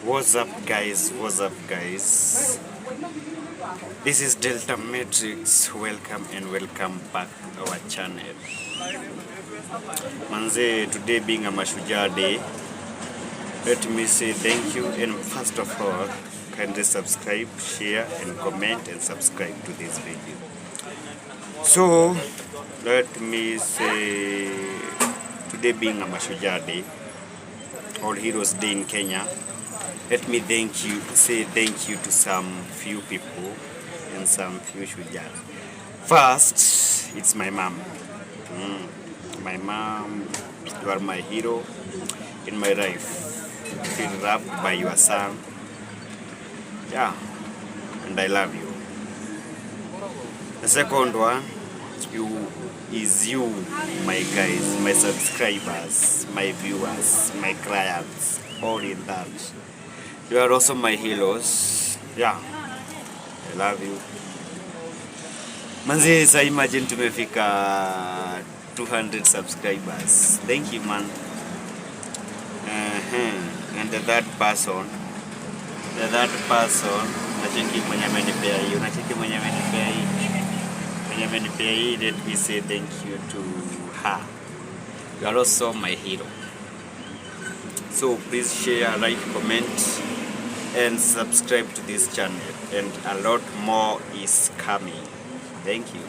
What's up guys, this is Delta Matrix. Welcome and welcome back to our channel. Manze, today being a mashujaa day, let me say thank you, and first of all, kindly subscribe, share and comment and subscribe to this video. So let me say, today being a mashujaa day, All Heroes Day in Kenya, let me say thank you to some few people and some few shujaa. First, it's my mom. My mom, you are my hero in my life. Feel loved by your son. Yeah, and I love you. The second one is you, my guys, my subscribers, my viewers, my clients, all in that. You are also my heroes. Yeah, I love you. Manzi, sa imagine tumefika 200 subscribers. Thank you, man. And the third person, nachiki mwenye amenipea hii, let me say thank you to her. You are also my hero. So please share, like, comment and subscribe to this channel, and a lot more is coming. Thank you.